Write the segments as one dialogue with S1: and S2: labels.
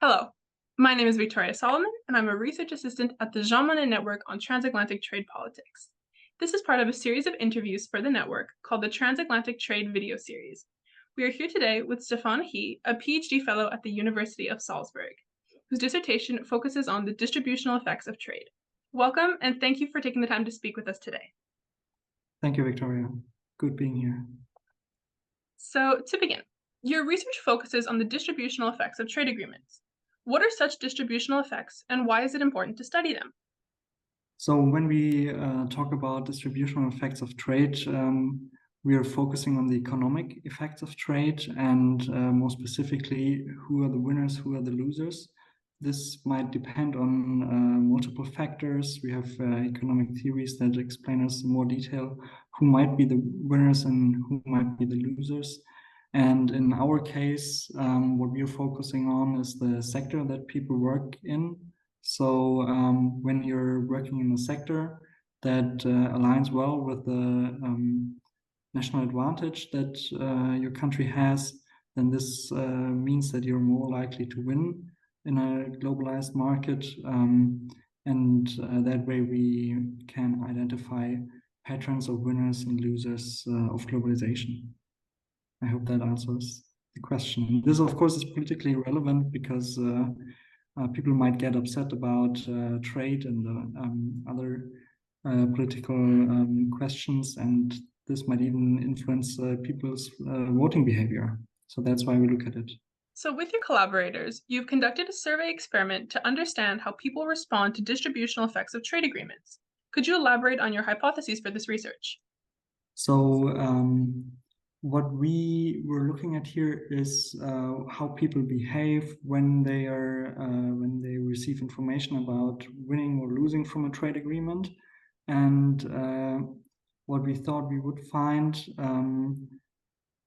S1: Hello, my name is Victoria Solomon, and I'm a research assistant at the Jean Monnet Network on Transatlantic Trade Politics. This is part of a series of interviews for the network called the Transatlantic Trade Video Series. We are here today with Stefan Hee, a PhD fellow at the University of Salzburg, whose dissertation focuses on the distributional effects of trade. Welcome, and thank you for taking the time to speak with us today.
S2: Thank you, Victoria. Good being here.
S1: So, to begin, your research focuses on the distributional effects of trade agreements. What are such distributional effects, and why is it important to study them?
S2: So when we talk about distributional effects of trade, we are focusing on the economic effects of trade and more specifically, who are the winners, who are the losers. This might depend on multiple factors. We have economic theories that explain us in more detail who might be the winners and who might be the losers. And in our case, what we are focusing on is the sector that people work in. So when you're working in a sector that aligns well with the national advantage that your country has, then this means that you're more likely to win in a globalized market. And that way we can identify patterns of winners and losers of globalization. I hope that answers the question. This, of course, is politically relevant because people might get upset about trade and other political questions, and this might even influence people's voting behavior. So that's why we look at it.
S1: So with your collaborators, you've conducted a survey experiment to understand how people respond to distributional effects of trade agreements. Could you elaborate on your hypotheses for this research?
S2: So what we were looking at here is how people behave when they receive information about winning or losing from a trade agreement, and what we thought we would find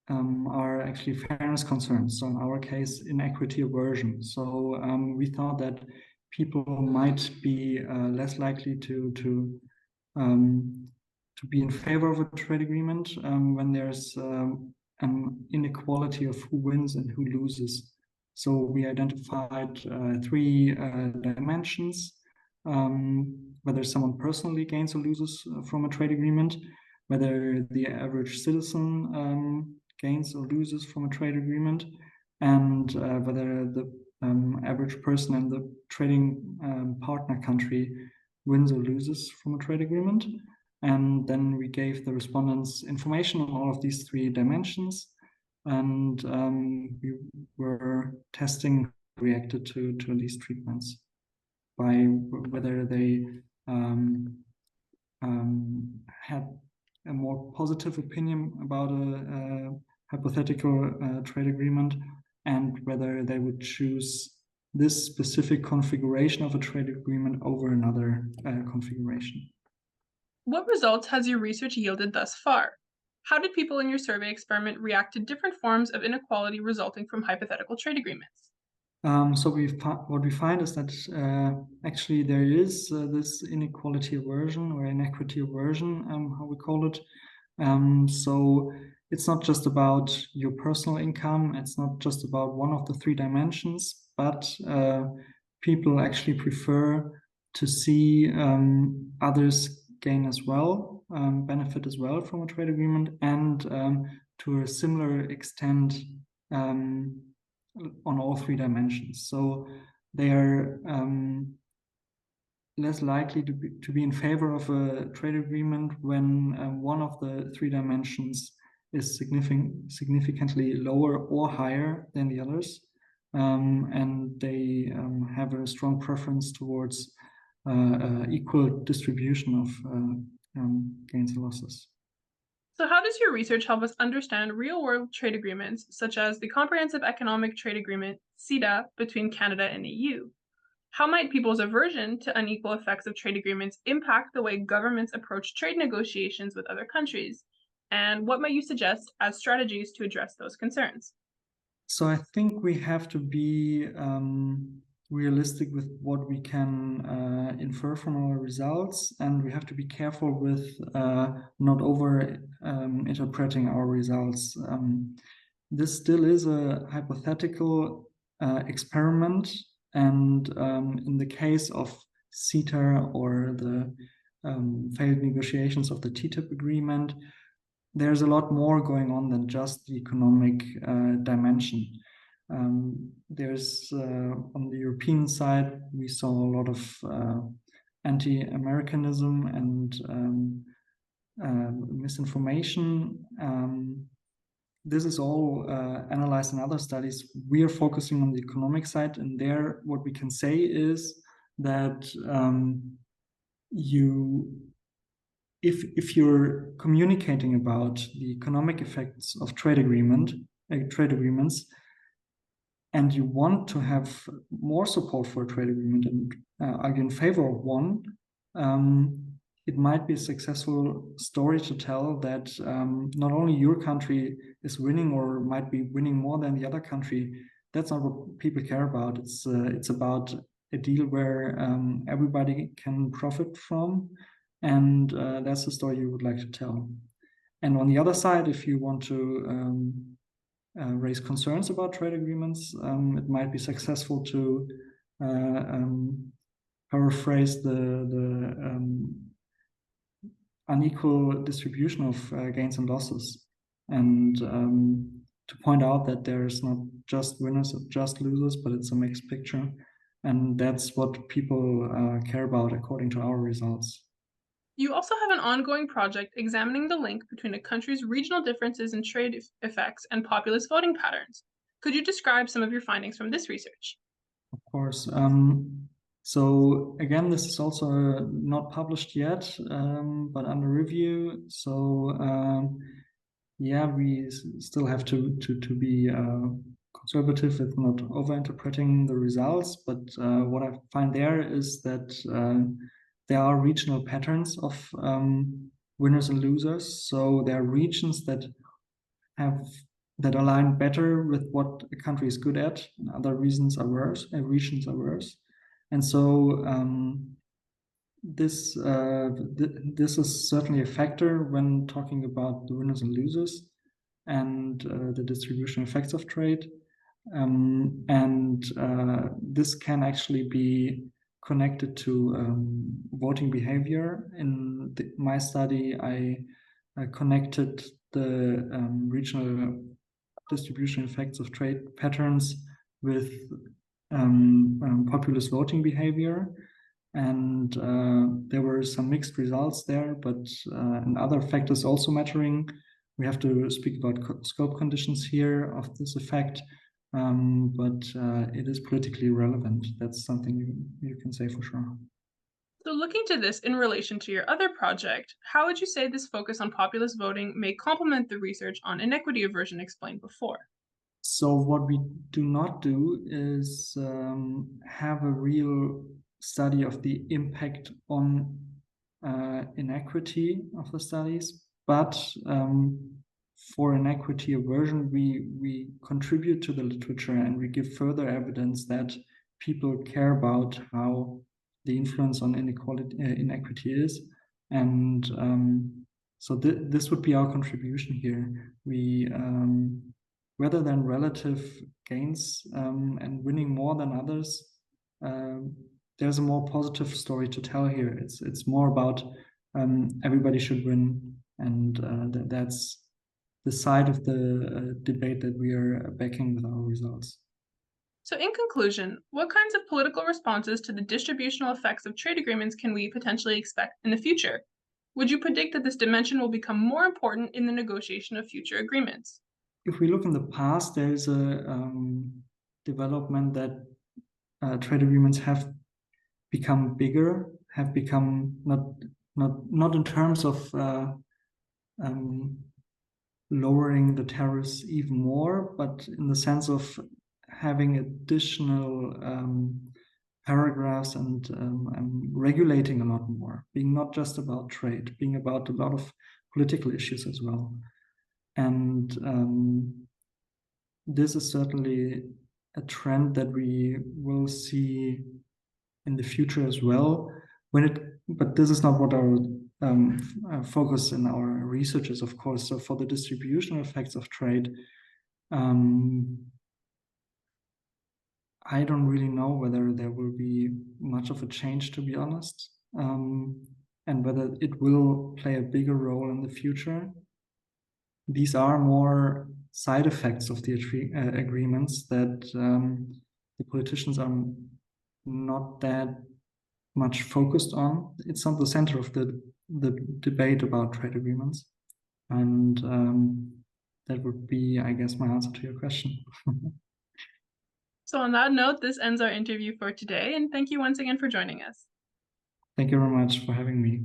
S2: are actually fairness concerns. So in our case, inequity aversion. So we thought that people might be less likely to be in favor of a trade agreement when there's an inequality of who wins and who loses. So we identified three dimensions: whether someone personally gains or loses from a trade agreement, whether the average citizen gains or loses from a trade agreement, and whether the average person in the trading partner country wins or loses from a trade agreement. And then we gave the respondents information on all of these three dimensions, and we were testing reacted to these treatments by whether they had a more positive opinion about a hypothetical trade agreement, and whether they would choose this specific configuration of a trade agreement over another configuration.
S1: What results has your research yielded thus far? How did people in your survey experiment react to different forms of inequality resulting from hypothetical trade agreements?
S2: So what we find is that actually there is this inequality aversion or inequity aversion, how we call it. So it's not just about your personal income, it's not just about one of the three dimensions, but people actually prefer to see others gain as well, benefit as well from a trade agreement, and to a similar extent on all three dimensions. So they are less likely to be in favor of a trade agreement when one of the three dimensions is significantly lower or higher than the others, and they have a strong preference towards equal distribution of gains and losses.
S1: So how does your research help us understand real-world trade agreements, such as the Comprehensive Economic Trade Agreement, CETA, between Canada and the EU? How might people's aversion to unequal effects of trade agreements impact the way governments approach trade negotiations with other countries? And what might you suggest as strategies to address those concerns?
S2: So I think we have to be realistic with what we can infer from our results, and we have to be careful with not over interpreting our results. This still is a hypothetical experiment. And in the case of CETA or the failed negotiations of the TTIP agreement, there's a lot more going on than just the economic dimension. There's on the European side, we saw a lot of anti-Americanism and misinformation. This is all analyzed in other studies. We are focusing on the economic side, and there what we can say is that if you're communicating about the economic effects of trade agreements, and you want to have more support for a trade agreement and argue in favor of one, it might be a successful story to tell that not only your country is winning or might be winning more than the other country. That's not what people care about. It's about a deal where everybody can profit from, and that's the story you would like to tell. And on the other side, if you want to raise concerns about trade agreements, it might be successful to paraphrase the unequal distribution of gains and losses, and to point out that there's not just winners or just losers, but it's a mixed picture. And that's what people care about according to our results.
S1: You also have an ongoing project examining the link between a country's regional differences in trade effects and populist voting patterns. Could you describe some of your findings from this research?
S2: Of course. So again, this is also not published yet, but under review. So yeah, we still have to be conservative with not overinterpreting the results. But what I find there is that there are regional patterns of winners and losers. So there are regions that align better with what a country is good at, and other regions are worse. And so this is certainly a factor when talking about the winners and losers and the distribution effects of trade. This can actually be connected to voting behavior. In my study, I connected the regional distribution effects of trade patterns with populist voting behavior. And there were some mixed results there, but and other factors also mattering. We have to speak about scope conditions here of this effect, but it is politically relevant. That's something you can say for sure.
S1: So looking to this in relation to your other project, how would you say this focus on populist voting may complement the research on inequity aversion explained before?
S2: So what we do not do is have a real study of the impact on inequity of the studies, but for inequity aversion, we contribute to the literature and we give further evidence that people care about how the influence on inequity is. And so this would be our contribution here. We rather than relative gains and winning more than others, there's a more positive story to tell here. It's more about everybody should win, and that's the side of the debate that we are backing with our results.
S1: So in conclusion, what kinds of political responses to the distributional effects of trade agreements can we potentially expect in the future? Would you predict that this dimension will become more important in the negotiation of future agreements?
S2: If we look in the past, there is a development that trade agreements have become bigger, have become not in terms of lowering the tariffs even more, but in the sense of having additional paragraphs and regulating a lot more, being not just about trade, being about a lot of political issues as well. And this is certainly a trend that we will see in the future as well. But this is not what our focus in our research is, of course. So for the distributional effects of trade, I don't really know whether there will be much of a change, to be honest, and whether it will play a bigger role in the future. These are more side effects of the agreements that the politicians are not that much focused on. It's not the center of the debate about trade agreements. And that would be, I guess, my answer to your question.
S1: So on that note, this ends our interview for today, and thank you once again for joining us.
S2: Thank you very much for having me.